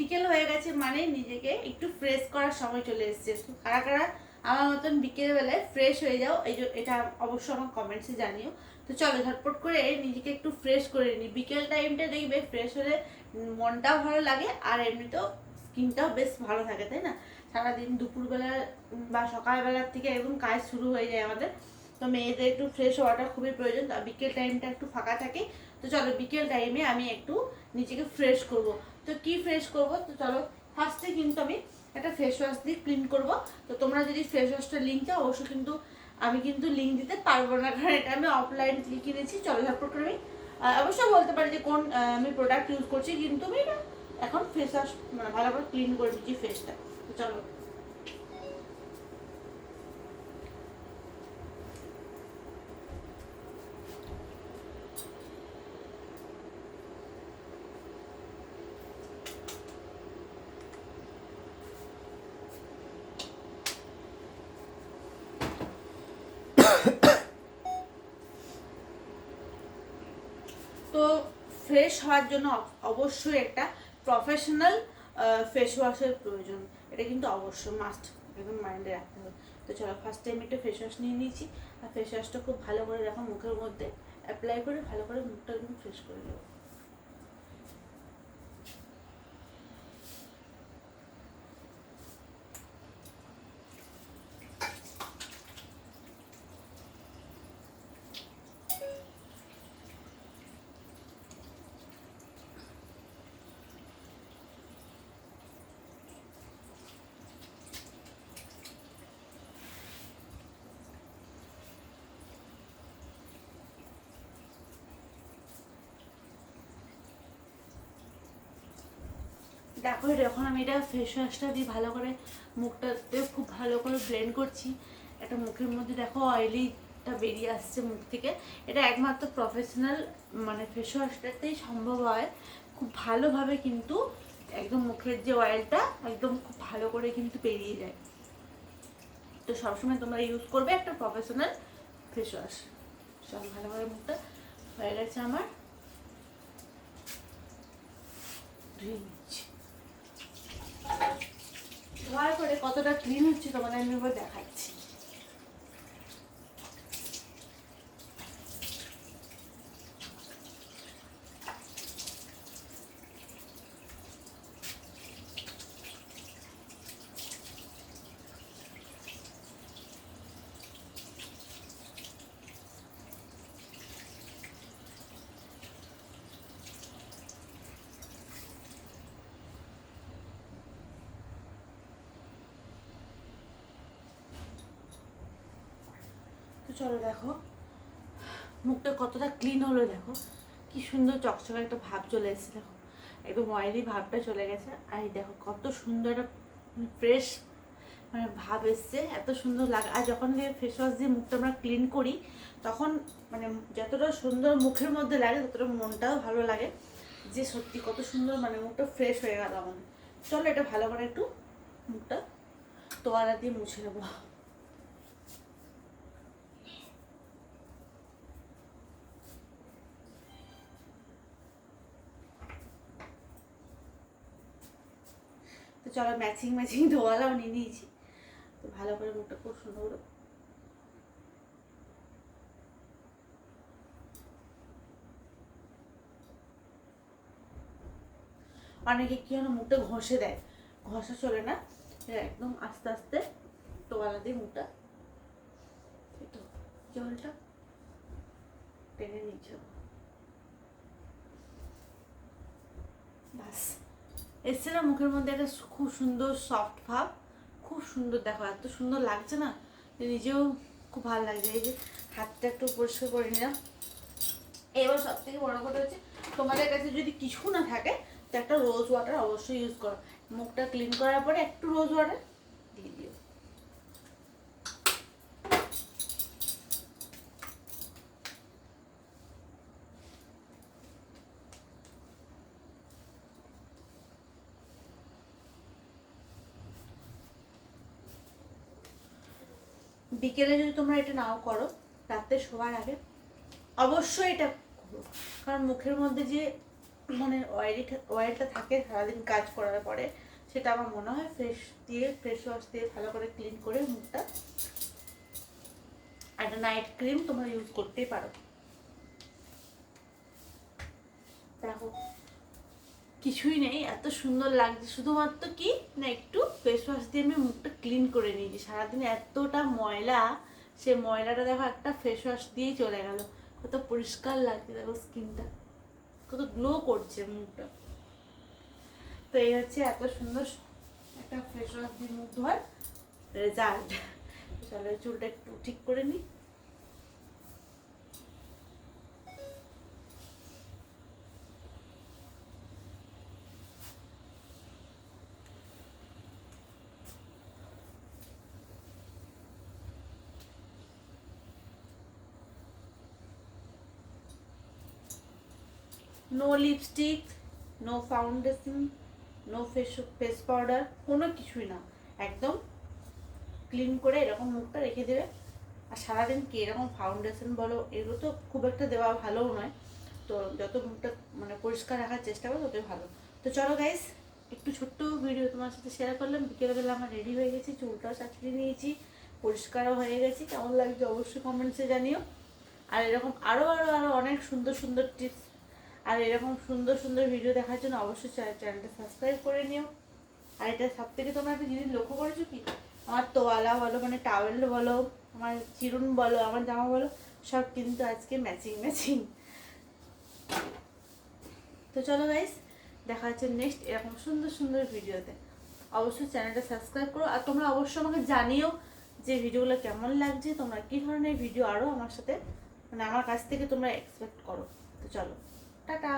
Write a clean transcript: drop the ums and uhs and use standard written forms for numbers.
বিকেল হয়ে গেছে মানে নিজেকে একটু ফ্রেশ করার সময় চলে এসেছে। কারা কারা আমার মতন বিকেলবেলায় ফ্রেশ হয়ে যাও, এটা অবশ্যই আমার কমেন্টসে জানিও। তো চলো ঝটপট করে নিজেকে একটু ফ্রেশ করে নিই। বিকেল টাইমটা দেখবে ফ্রেশ হলে মনটাও ভালো লাগে আর এমনিতেও স্কিনটাও বেশ ভালো থাকে, তাই না? সারাদিন দুপুরবেলা বা সকালবেলার থেকে একদম কাজ শুরু হয়ে যায় আমাদের। তো মেয়েদের একটু ফ্রেশ হওয়াটা খুবই প্রয়োজন। বিকেল টাইমটা একটু ফাঁকা থাকে। তো চলো বিকেল টাইমে আমি একটু নিজেকে ফ্রেশ করব। তো কি ফ্রেশ করব, তো চলো ফার্স্টে কিন্তু আমি একটা ফেস ওয়াশ দিয়ে ক্লিন করব। তো তোমরা যদি ফেস ওয়াশটার লিঙ্ক চাও অবশ্যই কিন্তু আমি কিন্তু লিঙ্ক দিতে পারবো না, কারণ এটা আমি অফলাইন থেকে কিনেছি। চলো ঝটপট করে আমি অবশ্যই বলতে পারি যে কোন আমি প্রোডাক্ট ইউজ করছি, কিন্তু আমি এটা এখন ফেস ওয়াশ মানে ভালো করে ক্লিন করে দিচ্ছি ফেসটা। তো চলো তো ফ্রেশ হওয়ার জন্য অবশ্যই একটা প্রফেশনাল ফেস ওয়াশের প্রয়োজন। এটা কিন্তু অবশ্যই মাস্ট, একদম মাইন্ডে রাখতে হবে। তো চলো ফার্স্ট টাইম একটা ফেস ওয়াশ নিয়ে নিয়েছি। আর ফেস ওয়াশটা খুব ভালো করে রাখো মুখের মধ্যে অ্যাপ্লাই করে ভালো করে মুখটা একদম ফ্রেশ করে নেবো। দেখো যখন আমি এটা ফেস ওয়াশটা দিয়ে ভালো করে মুখটাতে খুব ভালো করে ব্লেন্ড করছি, একটা মুখের মধ্যে দেখো অয়েলিটা বেরিয়ে আসছে মুখ থেকে। এটা একমাত্র প্রফেশনাল মানে ফেস ওয়াশটাতেই সম্ভব হয়। খুব ভালোভাবে কিন্তু একদম মুখের যে অয়েলটা একদম খুব ভালো করে কিন্তু বেরিয়ে যায়। তো সবসময় তোমরা ইউজ করবে একটা প্রফেশনাল ফেস ওয়াশ। সব ভালো করে মুখটা হয়ে গেছে আমার, ধুয়ে নিচ্ছি। ধোয়ার পরে কতটা ক্লিন হচ্ছে তোমাদের আমি এবার দেখাচ্ছি। তো চলো দেখো মুখটা কতটা ক্লিন হলো, দেখো কি সুন্দর চকচকে একটা ভাব চলে এসেছে। দেখো একদম অয়েলি ভাবটা চলে গেছে। আর এই দেখো কত সুন্দর একটা ফ্রেশ মানে ভাব এসছে, এত সুন্দর লাগে। আর যখন ফেস ওয়াশ দিয়ে মুখটা আমরা ক্লিন করি তখন মানে যতটা সুন্দর মুখের মধ্যে লাগে ততটা মনটাও ভালো লাগে, যে সত্যি কত সুন্দর মানে মুখটা ফ্রেশ হয়ে গেল আমাদের। চলো এটা ভালো করে একটু মুখটা তোয়ালা দিয়ে মুছে নেবো। তো চলো ম্যাচিং ম্যাচিং ধোয়ালাও নিয়ে নিয়েছি। তো ভালো করে মুখটা খুব সুন্দর করে অনেকে কি হয় মুখটা ঘষে দেয়, ঘষা চলে না, একদম আস্তে আস্তে তোয়ালা দিয়ে মুখটা একটু জলটা টেনে নিচ্ছে। বাস এসছে না মুখের মধ্যে একটা খুব সুন্দর সফট ভাব, খুব সুন্দর। দেখো এত সুন্দর লাগছে না, নিজেও খুব ভালো লাগছে। এই যে হাতটা একটু পরিষ্কার করে নিলাম। এবার সব থেকে বড় কথা হচ্ছে তোমাদের কাছে যদি কিছু না থাকে তো একটা রোজ ওয়াটার অবশ্যই ইউজ করো। মুখটা ক্লিন করার পরে একটু রোজ ওয়াটার দিয়ে দিও। বিকেলে যদি তোমরা এটা নাও করো, রাত্রে শোয়ার আগে অবশ্যই এটা করো, কারণ মুখের মধ্যে যে মানে অয়েলটা থাকে সারাদিন কাজ করার পরে, সেটা আমার মনে হয় ফেস ওয়াশ দিয়ে ভালো করে ক্লিন করে মুখটা, একটা নাইট ক্রিম তোমরা ইউজ করতেই পারো। দেখো কিছুই নেই, এত সুন্দর লাগছে, শুধুমাত্র কি না একটু ফেস ওয়াশ দিয়ে আমি মুখটা ক্লিন করে নিয়েছি। সারাদিন এতটা ময়লা, সে ময়লাটা দেখো একটা ফেস ওয়াশ দিয়েই চলে গেল। কত পরিষ্কার লাগছে দেখো, স্কিনটা কত গ্লো করছে মুখটা। তো এই হচ্ছে এত সুন্দর একটা ফেস ওয়াশ দিয়ে মুখ ধোয়ার রেজাল্ট। চলো চুলটা একটু ঠিক করে নিই। No lipstick, no foundation, no face powder, কোনো কিছুই না, একদম ক্লিন করে এরকম মুখটা রেখে দেবে। আর সারাদিন কি এরকম ফাউন্ডেশন বলো, এগুলো তো খুব একটা দেওয়া ভালোও নয়, তো যত মুখটা মানে পরিষ্কার রাখার চেষ্টা করো ততই ভালো। তো চলো গাইস, একটু ছোট্ট ভিডিও তোমার সাথে শেয়ার করলাম। বিকেলবেলা আমার রেডি হয়ে গেছি, চুলটাও সাঁচড়িয়ে নিয়েছি, পরিষ্কারও হয়ে গেছি। কেমন লাগছে অবশ্যই কমেন্টসে জানিও। আর এরকম আরও আরও আরও অনেক সুন্দর সুন্দর টিপস আর এরকম সুন্দর সুন্দর ভিডিও দেখার জন্য অবশ্যই চ্যানেলটা সাবস্ক্রাইব করে নিও। আর এটা সব থেকে তোমরা একটা জিনিস লক্ষ্য করেছো কি, আমার তোয়ালা বলো, মানে টাওয়েল বলো, আমার চিরুন বলো, আমার জামা বলো, সব কিন্তু আজকে ম্যাচিং ম্যাচিং। তো চলো গাইস, দেখা হচ্ছে নেক্সট এরকম সুন্দর সুন্দর ভিডিওতে। অবশ্যই চ্যানেলটা সাবস্ক্রাইব করো। আর তোমরা অবশ্যই আমাকে জানিও যে ভিডিওগুলো কেমন লাগছে, তোমরা কী ধরনের ভিডিও আরও আমার সাথে মানে আমার কাছ থেকে তোমরা এক্সপেক্ট করো। তো চলো, টাটা।